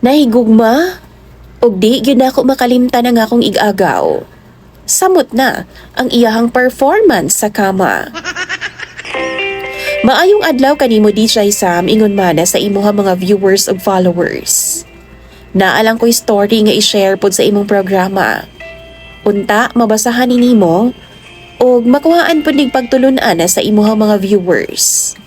Nahigugma, ug di gyud ako makalimtan ang akong igagaw. Samot na ang iyahang performance sa kama. Maayong adlaw kanimo DJ Sam ingon mana sa imuha mga viewers ug followers. Naalang ko'y story nga i-share pod sa imong programa. Unta mabasahan nimo ug makuhaan pod ning pagtulun-an sa imuha mga viewers.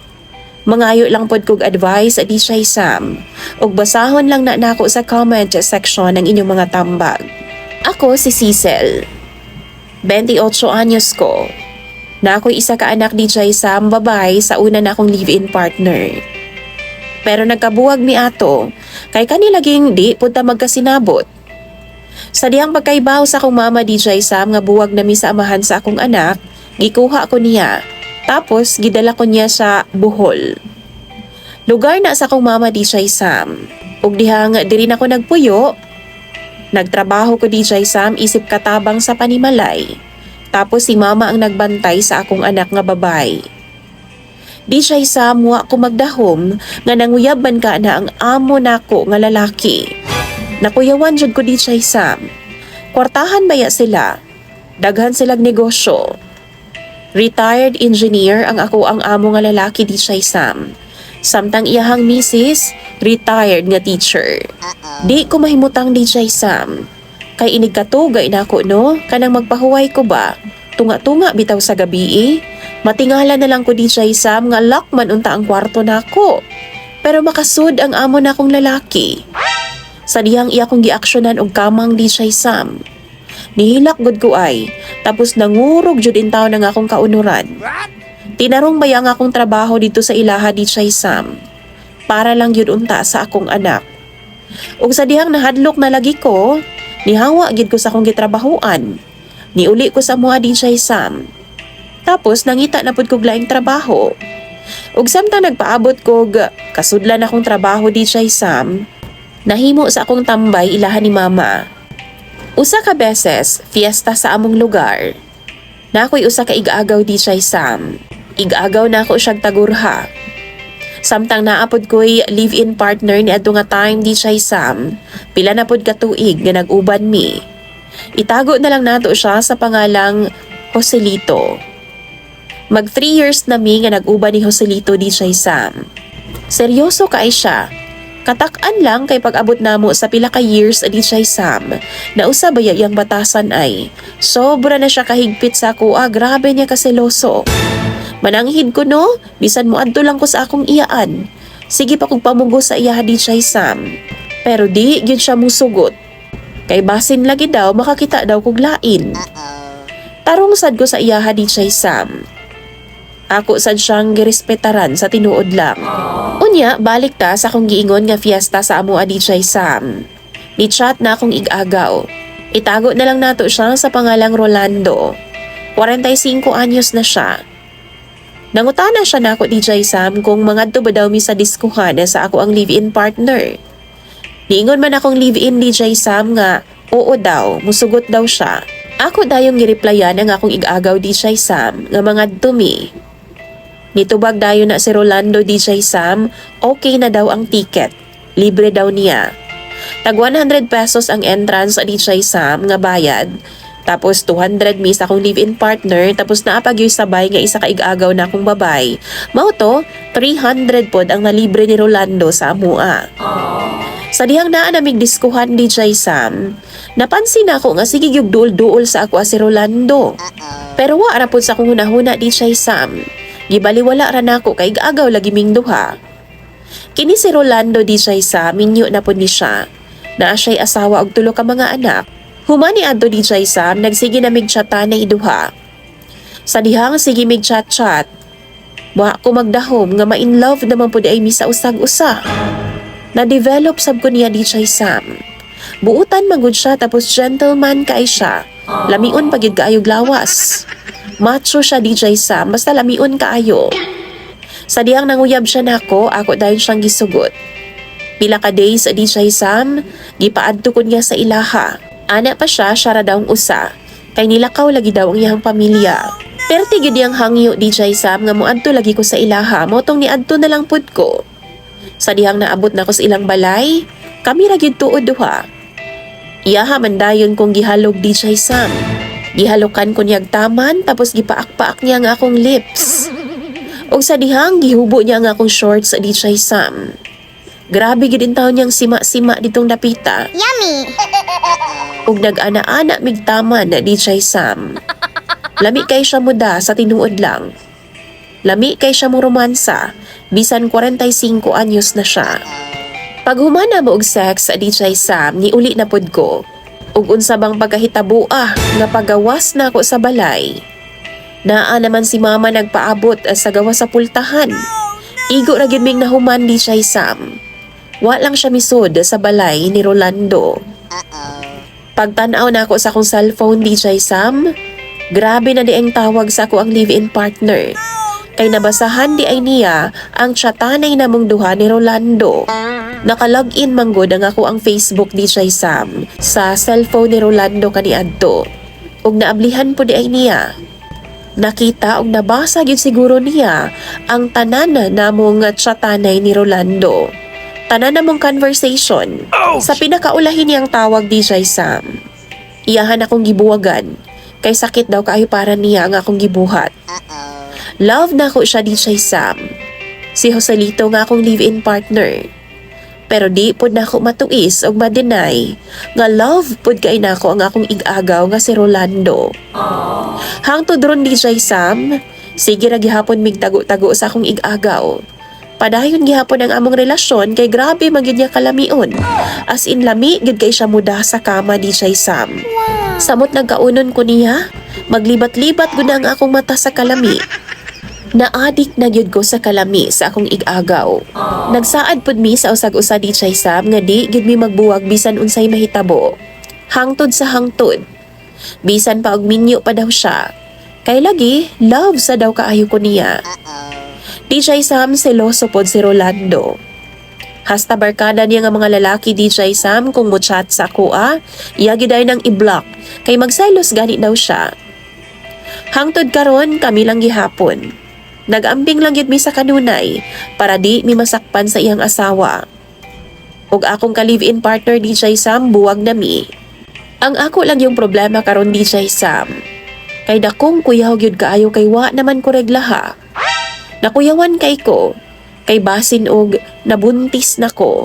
Mangayo lang pod kog advice sa DJ Sam ug basahon lang na nako sa comment section ng inyong mga tambag. Ako si Cecil. 28 anyos ko. Na ako'y isa ka anak DJ Sam babay sa una na akong live-in partner. Pero nagkabuwag mi ato kay kanilaging di punta magkasinabot. Sa diyang pagkaibaw sa akong mama DJ Sam nga buwag na mi sa amahan sa akong anak, gikuha ko niya. Tapos gidala ko niya sa Bohol. Lugar na sa akong mama DJ Sam. Ug dihang diri na ko nagpuyo. Nagtrabaho ko DJ Sam isip katabang sa panimalay. Tapos si mama ang nagbantay sa akong anak nga babay. DJ Sam wa ko magdahom nga nanguyaban ka na ang amo nako nga lalaki. Nakuyawan jud ko DJ Sam. Kwartahan baya sila. Daghan silang negosyo. Retired engineer ang ako ang amo nga lalaki DJ Sam. Samtang iyahang misis, retired nga teacher. Di ko mahimutang DJ Sam. Kay inig katugay na ako no, kanang magpahuway ko ba? Tunga-tunga bitaw sa gabi Matingala na lang ko DJ Sam nga lockman unta ang kwarto nako. Pero makasud ang amo na akong lalaki. Sa dihang iya kong giaksyonan og kamang DJ Sam. Nihilak gud ko ay, tapos nangurog jud intaw ng akong kaunuran. Tinarong baya nga akong trabaho dito sa ilaha DJ Sam. Para lang yun unta sa akong anak. Ug sa dihang nahadlok na lagi ko, nihawa gid ko sa akong gitrabahuan. Niuli ko sa mga DJ Sam. Tapos nangita na pud kog laing trabaho. Ug samtang nagpaabot kog kasudlan akong trabaho DJ Sam, nahimo sa akong tambay ilaha ni mama. Usa ka beses, fiesta sa among lugar. Nakoy usa ka igagaw DJ Sam. Igagaw na ako siyang tagurha. Samtang naapod ko'y live-in partner ni adto nga time DJ Sam, pila na pod ka tuig nga nag-uban mi. Itago na lang nato siya sa pangalang Joselito. Mag 3 years na mi nga nag-uban ni Joselito DJ Sam. Seryoso kaay siya. Katak-an lang kay pag-abot namo sa pila ka years DJ Sam, na usabaya yang batasan ay, sobra na siya kahigpit sa ako, grabe niya kaseloso. Mananghid ko no, bisan mo adto lang ko sa akong iyaan. Sige pa kog pamugo sa iya DJ Sam. Pero di gyud siya musugot. Kay basin lagi daw makakita daw kog lain. Tarong sad ko sa iya DJ Sam. Ako sad siyang girespetaran sa tinuod lang. Unya, balik ta sa akong giingon nga fiesta sa amo DJ Sam. Ni-chat na akong igagaw. Itago na lang nato siya sa pangalang Rolando. 45 anyos na siya. Nangutana siya na ako DJ Sam kung mangadto ba daw mi sa diskuhan sa ako ang live-in partner. Niingon man akong live-in DJ Sam nga oo daw, musugot daw siya. Ako dayong gireplyan ang akong igagaw DJ Sam nga mangadto mi. Nitubag dayon na si Rolando DJ Sam, okay na daw ang ticket. Libre daw niya. Tag 100 pesos ang entrance sa DJ Sam nga bayad. Tapos 200 mis akong live-in partner, tapos naapagyoy sabay nga isa ka igagaw na akong babay. Mao to, 300 pod ang nalibre ni Rolando sa amua. Sa dihang naa namig diskuhan DJ Sam, napansin ako nga sige gyud duol-duol sa ako si Rolando. Pero wa ra pod sa akong hunahuna DJ Sam. Gibaliwala ra nako kay igagaw lagi ming duha. Kini si Rolando DJ Sam, minyo na pod ni siya. Naa siya'y asawa og tulo ka mga anak. Humani adto DJ Sam, nagsige na mig-chatan na iduha. Sa dihang sige mig-chat-chat, wa ko magdahom nga ma-in love naman po di ay misa usag-usa. Na-develop sab ko niya DJ Sam. Buutan magud siya tapos gentleman kay siya. Lamion pagyud kaayog lawas. Macho siya DJ Sam, basta lamion kaayo. Sa diyang nanguyab siya nako, ako dahil siyang gisugot. Pila ka days sa DJ Sam, gipaadto ko niya sa ilaha. Ana pa siya ra daw usa. Kay nilakaw lagi daw ang iyang pamilya. Perti gyud yang hangyo DJ Sam nga moadto lagi ko sa ilaha, motong niadto na lang pud ko. Sa dihang naabot na ko sa ilang balay, kami ra gyud tuod duha. Iyaha man dayon kong gihalog DJ Sam. Gihalokan ko niyag taman tapos gipaak-paak niya nga akong lips. Og sa dihang gihubo niya nga akong shorts sa DJ Sam. Grabe gid in taon niyang sima-sima ditong napita. Yummy! Ug nag-ana-ana mig taman na DJ Sam. Lami kay siya muda sa tinuod lang. Lami kay siya mo romansa, bisan 45 anyos na siya. Pag humana mo og sex sa DJ Sam, ni uli na pod ko. Ug unsa bang pagkahitabuah nga pagawas na ako sa balay. Naa naman si mama nagpaabot sa gawas sa pultahan. Igo ra gyud ming nahuman DJ Sam. Wa lang siya misud sa balay ni Rolando. Pagtan-aw na ako sa akong cellphone DJ Sam, grabe na di ang tawag sa ako ang live-in partner. Kay nabasahan di ay niya ang chatanay namong duha ni Rolando. Nakalogin manggod ang ako ang Facebook DJ Sam sa cellphone ni Rolando kaniadto. Ug naablihan po di ay niya. Nakita ug nabasa gyud siguro niya ang tanan namong chatanay ni Rolando. Tanan namong conversation. Sa pinakaulahin niyang tawag DJ Sam. Iyahan akong gibuwagan. Kay sakit daw kaayo para niya ang akong gibuhat. Love na ko siya DJ Sam. Si Joselito nga akong live-in partner. Pero di pod na ako matuis o ma-deny nga love pod kay na ako ang akong ig-agaw nga si Rolando. Hangtod ron DJ Sam, sige ra gihapon mig tago-tago sa akong ig-agaw. Padayon gihapon ang among relasyon kay grabe magyud niya kalamion. As in lami gyud kay siya muda sa kama DJ Sam. Samot nagkaunon ko niya, maglibat-libat gud ang akong mata sa kalami. Naadik na gyud ko sa kalami sa akong ig-agaw. Nagsaad pud mi sa usag-usa DJ Sam nga di gyud mi magbuwag bisan unsay mahitabo. Hangtod sa hangtod. Bisan pa og minyo pa daw siya. Kay lagi love sa daw kaayo ko niya. DJ Sam seloso pod si Rolando. Hasta barkada niya nga mga lalaki DJ Sam kung mo-chat sa kuha, iya gyud ay nang i-block kay magselos gani daw siya. Hangtod karon kami lang gihapon. Nag-ambing lang gyud mi sa kanunay para di mi masakpan sa iyang asawa. Ug akong ka-live-in partner DJ Sam buwag na mi. Ang ako lang yung problema karon DJ Sam. Kay dakong kuyaw gyud kaayo kay wa naman ko reglaha. Nakuyawan kay ko. Kay basin og nabuntis na ko.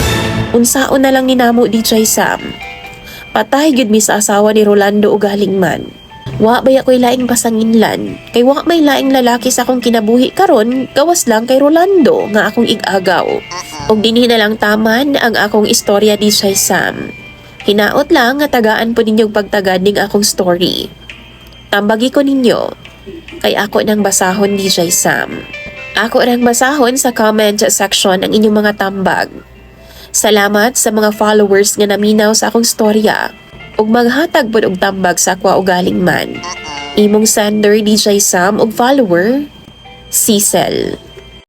Unsaon na lang ninamo DJ Sam. Patay gyud mi sa asawa ni Rolando og galing man. Wa baya ko'y laing pasanginlan. Kay wa may laing lalaki sa akong kinabuhi karon, gawas lang kay Rolando nga akong ig-agaw. Og dinhi na lang taman ang akong istorya DJ Sam. Hinaot lang nga tagaan po ninyong pagtagad ning akong story. Tambagi ko ninyo. Kay ako nang basahon DJ Sam. Ako nang basahon sa comment section ang inyong mga tambag. Salamat sa mga followers nga naminaw sa akong storya. Ug maghatag pod og tambag sa akwa ugaling man. Imong sender DJ Sam ug follower, Cecil.